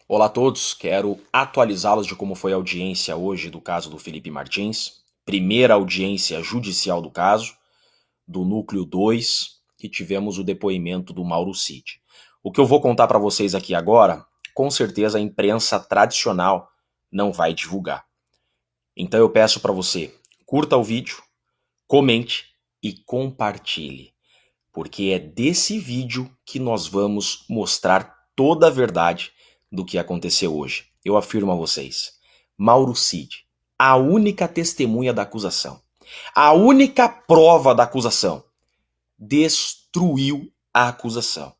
Olá a todos, quero atualizá-los de como foi a audiência hoje do caso do Felipe Martins, primeira audiência judicial do caso, do Núcleo 2, que tivemos o depoimento do Mauro Cid. O que eu vou contar para vocês aqui agora, com certeza a imprensa tradicional não vai divulgar. Então eu peço para você, curta o vídeo, comente e compartilhe, porque é desse vídeo que nós vamos mostrar toda a verdade do que aconteceu hoje. Eu afirmo a vocês, Mauro Cid, a única testemunha da acusação, a única prova da acusação, destruiu a acusação.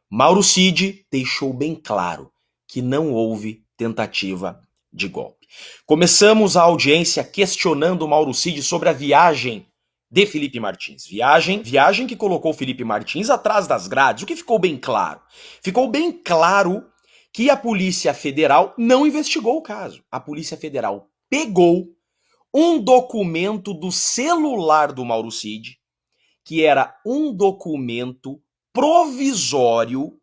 Mauro Cid deixou bem claro que não houve tentativa de golpe. Começamos a audiência questionando Mauro Cid sobre a viagem de Felipe Martins. Viagem que colocou Felipe Martins atrás das grades. O que ficou bem claro? Ficou bem claro que a Polícia Federal não investigou o caso. A Polícia Federal pegou um documento do celular do Mauro Cid, que era um documento provisório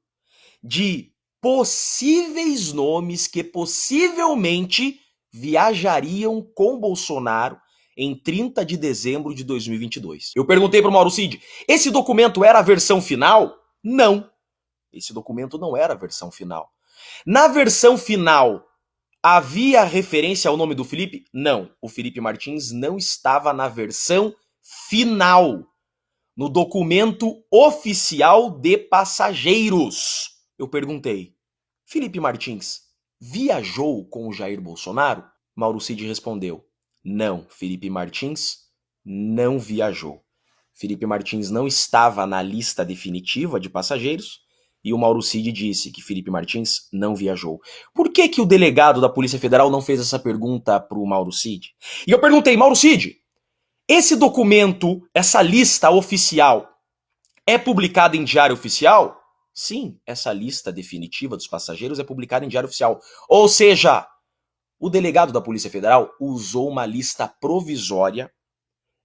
de possíveis nomes que possivelmente viajariam com Bolsonaro em 30 de dezembro de 2022. Eu perguntei para o Mauro Cid, esse documento era a versão final? Não, esse documento não era a versão final. Na versão final, havia referência ao nome do Felipe? Não, o Felipe Martins não estava na versão final, no documento oficial de passageiros. Eu perguntei, Felipe Martins viajou com o Jair Bolsonaro? Mauro Cid respondeu, não, Felipe Martins não viajou. Felipe Martins não estava na lista definitiva de passageiros e o Mauro Cid disse que Felipe Martins não viajou. Por que o delegado da Polícia Federal não fez essa pergunta para o Mauro Cid? E eu perguntei, Mauro Cid, esse documento, essa lista oficial, é publicada em diário oficial? Sim, essa lista definitiva dos passageiros é publicada em diário oficial. Ou seja, o delegado da Polícia Federal usou uma lista provisória,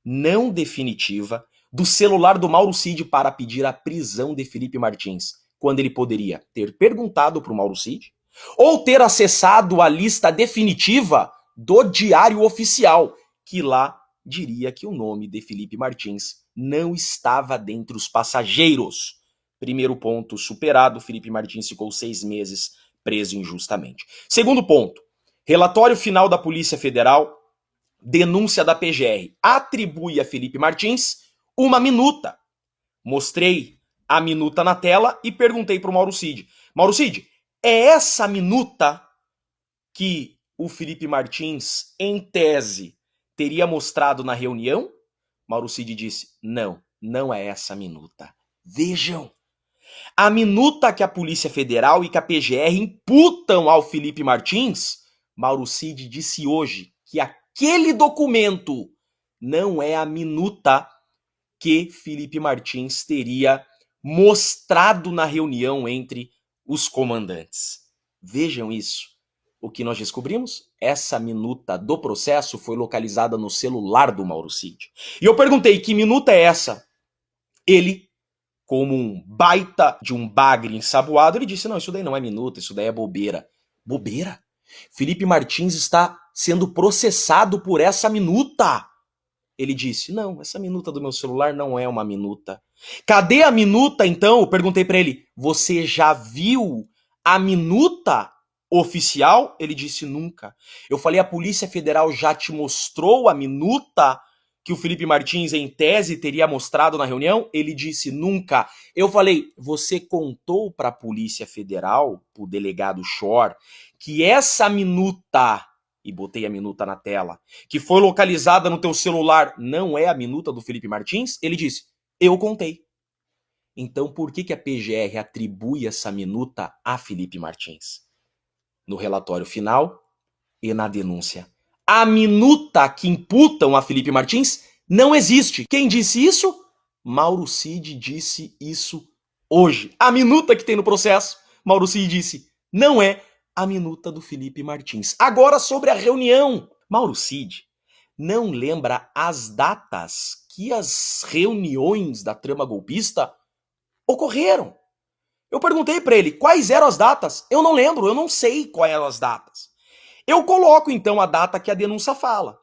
não definitiva, do celular do Mauro Cid para pedir a prisão de Felipe Martins, quando ele poderia ter perguntado para o Mauro Cid ou ter acessado a lista definitiva do diário oficial, que lá diria que o nome de Felipe Martins não estava dentre os passageiros. Primeiro ponto superado, Felipe Martins ficou 6 meses preso injustamente. Segundo ponto, relatório final da Polícia Federal, denúncia da PGR, atribui a Felipe Martins uma minuta. Mostrei a minuta na tela e perguntei para o Mauro Cid, Mauro Cid, é essa minuta que o Felipe Martins, em tese, teria mostrado na reunião? Mauro Cid disse, não, não é essa minuta. Vejam, a minuta que a Polícia Federal e que a PGR imputam ao Felipe Martins, Mauro Cid disse hoje que aquele documento não é a minuta que Felipe Martins teria mostrado na reunião entre os comandantes. Vejam isso. O que nós descobrimos? Essa minuta do processo foi localizada no celular do Mauro Cid. E eu perguntei, que minuta é essa? Ele, como um baita de um bagre ensaboado, ele disse, não, isso daí não é minuta, isso daí é bobeira. Bobeira? Felipe Martins está sendo processado por essa minuta. Ele disse, não, essa minuta do meu celular não é uma minuta. Cadê a minuta, então? Eu perguntei para ele, você já viu a minuta oficial? Ele disse, nunca. Eu falei, a Polícia Federal já te mostrou a minuta que o Felipe Martins, em tese, teria mostrado na reunião? Ele disse, nunca. Eu falei, você contou para a Polícia Federal, para o delegado Shor, que essa minuta, e botei a minuta na tela, que foi localizada no teu celular, não é a minuta do Felipe Martins? Ele disse, eu contei. Então por que a PGR atribui essa minuta a Felipe Martins? No relatório final e na denúncia. A minuta que imputam a Felipe Martins não existe. Quem disse isso? Mauro Cid disse isso hoje. A minuta que tem no processo, Mauro Cid disse, não é a minuta do Felipe Martins. Agora sobre a reunião. Mauro Cid não lembra as datas que as reuniões da trama golpista ocorreram. Eu perguntei para ele quais eram as datas. Eu não lembro, eu não sei quais eram as datas. Eu coloco então a data que a denúncia fala.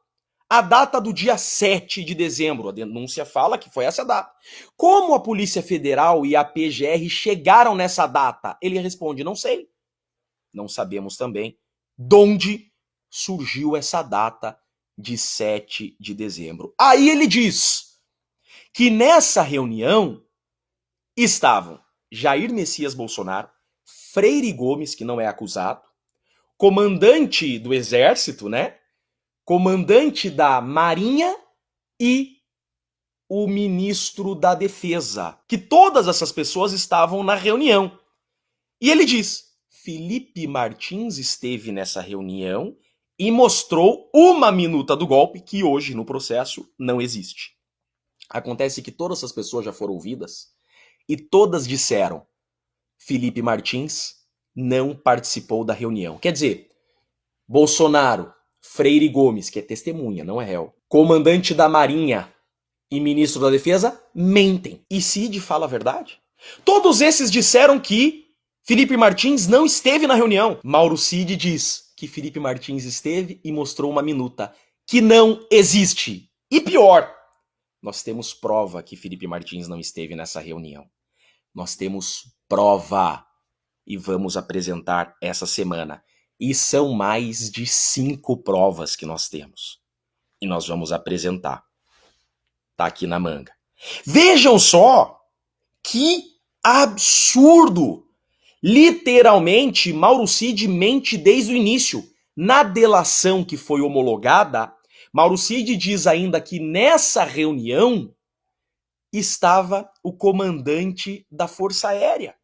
A data do dia 7 de dezembro. A denúncia fala que foi essa data. Como a Polícia Federal e a PGR chegaram nessa data? Ele responde: não sei. Não sabemos também de onde surgiu essa data de 7 de dezembro. Aí ele diz que nessa reunião estavam Jair Messias Bolsonaro, Freire Gomes, que não é acusado, comandante do Exército, né? Comandante da Marinha e o ministro da Defesa. Que todas essas pessoas estavam na reunião. E ele diz: Felipe Martins esteve nessa reunião e mostrou uma minuta do golpe que hoje no processo não existe. Acontece que todas essas pessoas já foram ouvidas e todas disseram: Felipe Martins não participou da reunião. Quer dizer, Bolsonaro, Freire Gomes, que é testemunha, não é réu, comandante da Marinha e ministro da Defesa mentem. E Cid fala a verdade? Todos esses disseram que Felipe Martins não esteve na reunião. Mauro Cid diz que Felipe Martins esteve e mostrou uma minuta que não existe. E pior, nós temos prova que Felipe Martins não esteve nessa reunião. Nós temos prova e vamos apresentar essa semana. E são mais de 5 provas que nós temos. E nós vamos apresentar. Tá aqui na manga. Vejam só que absurdo! Literalmente, Mauro Cid mente desde o início. Na delação que foi homologada, Mauro Cid diz ainda que nessa reunião estava o comandante da Força Aérea.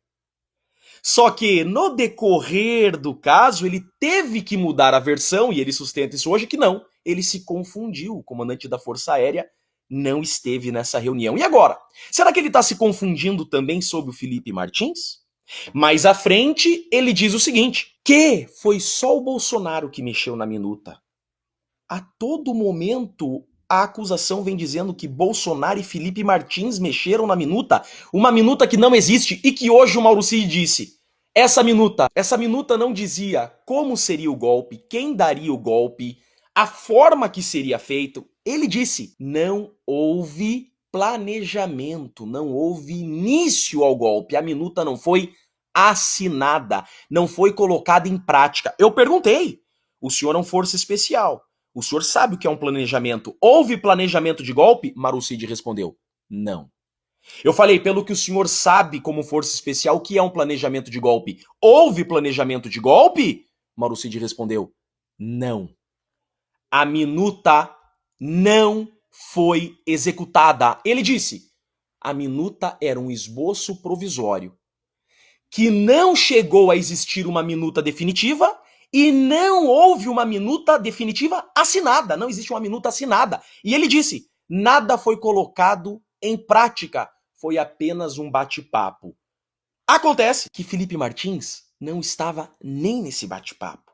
Só que no decorrer do caso, ele teve que mudar a versão, e ele sustenta isso hoje, que não, ele se confundiu. O comandante da Força Aérea não esteve nessa reunião. E agora? Será que ele está se confundindo também sobre o Felipe Martins? Mais à frente, ele diz o seguinte, que foi só o Bolsonaro que mexeu na minuta. A todo momento, a acusação vem dizendo que Bolsonaro e Felipe Martins mexeram na minuta, uma minuta que não existe e que hoje o Mauro Cid disse. Essa minuta não dizia como seria o golpe, quem daria o golpe, a forma que seria feito. Ele disse, não houve planejamento, não houve início ao golpe, a minuta não foi assinada, não foi colocada em prática. Eu perguntei, o senhor é um força especial, o senhor sabe o que é um planejamento? Houve planejamento de golpe? Mauro Cid respondeu, não. Eu falei, pelo que o senhor sabe como força especial, o que é um planejamento de golpe? Houve planejamento de golpe? Mauro Cid respondeu, não. A minuta não foi executada. Ele disse, a minuta era um esboço provisório, que não chegou a existir uma minuta definitiva e não houve uma minuta definitiva assinada. Não existe uma minuta assinada. E ele disse, nada foi colocado em prática. Foi apenas um bate-papo. Acontece que Felipe Martins não estava nem nesse bate-papo.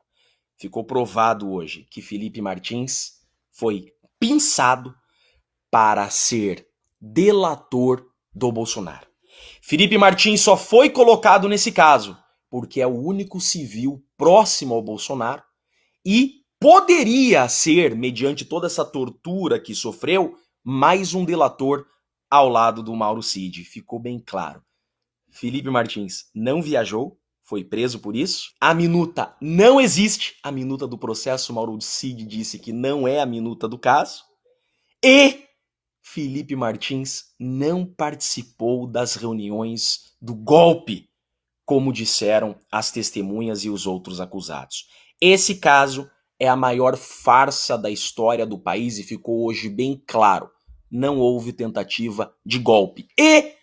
Ficou provado hoje que Felipe Martins foi pinçado para ser delator do Bolsonaro. Felipe Martins só foi colocado nesse caso porque é o único civil próximo ao Bolsonaro e poderia ser, mediante toda essa tortura que sofreu, mais um delator ao lado do Mauro Cid. Ficou bem claro. Felipe Martins não viajou, foi preso por isso. A minuta não existe. A minuta do processo, Mauro Cid disse que não é a minuta do caso. E Felipe Martins não participou das reuniões do golpe, como disseram as testemunhas e os outros acusados. Esse caso é a maior farsa da história do país e ficou hoje bem claro. Não houve tentativa de golpe. E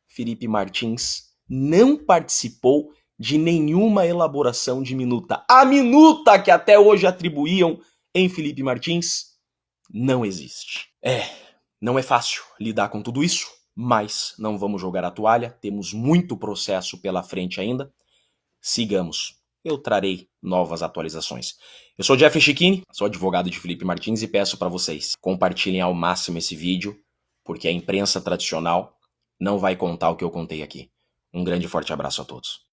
Felipe Martins não participou de nenhuma elaboração de minuta. A minuta que até hoje atribuíam em Felipe Martins não existe. Não é fácil lidar com tudo isso, mas não vamos jogar a toalha, temos muito processo pela frente ainda. Sigamos. Eu trarei novas atualizações. Eu sou Jeff Chiquini, sou advogado de Felipe Martins e peço para vocês, compartilhem ao máximo esse vídeo, porque a imprensa tradicional não vai contar o que eu contei aqui. Um grande e forte abraço a todos.